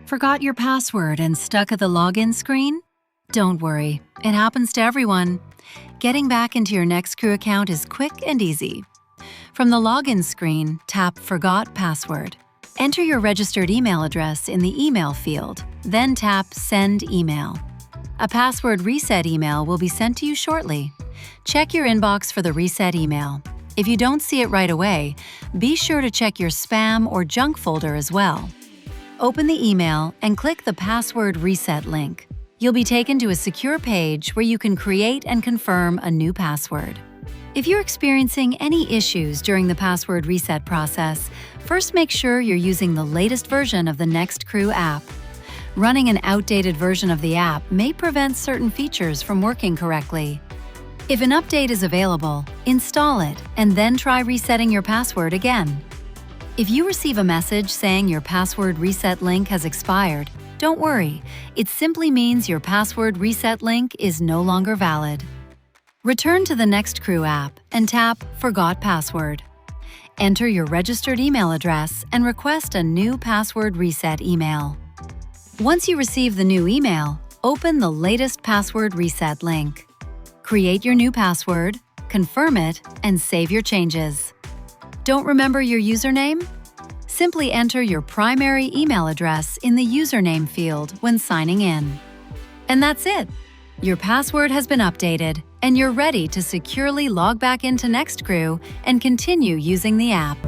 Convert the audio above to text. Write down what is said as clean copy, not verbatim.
Forgot your password and stuck at the login screen? Don't worry, it happens to everyone. Getting back into your NextCrew account is quick and easy. From the login screen, tap Forgot Password. Enter your registered email address in the email field, then tap Send Email. A password reset email will be sent to you shortly. Check your inbox for the reset email. If you don't see it right away, be sure to check your spam or junk folder as well. Open the email and click the Password Reset link. You'll be taken to a secure page where you can create and confirm a new password. If you're experiencing any issues during the password reset process, first make sure you're using the latest version of the NextCrew app. Running an outdated version of the app may prevent certain features from working correctly. If an update is available, install it and then try resetting your password again. If you receive a message saying your password reset link has expired, don't worry, it simply means your password reset link is no longer valid. Return to the NextCrew app and tap Forgot Password. Enter your registered email address and request a new password reset email. Once you receive the new email, open the latest password reset link. Create your new password, confirm it, and save your changes. Don't remember your username? Simply enter your primary email address in the username field when signing in. And that's it! Your password has been updated, and you're ready to securely log back into NextCrew and continue using the app.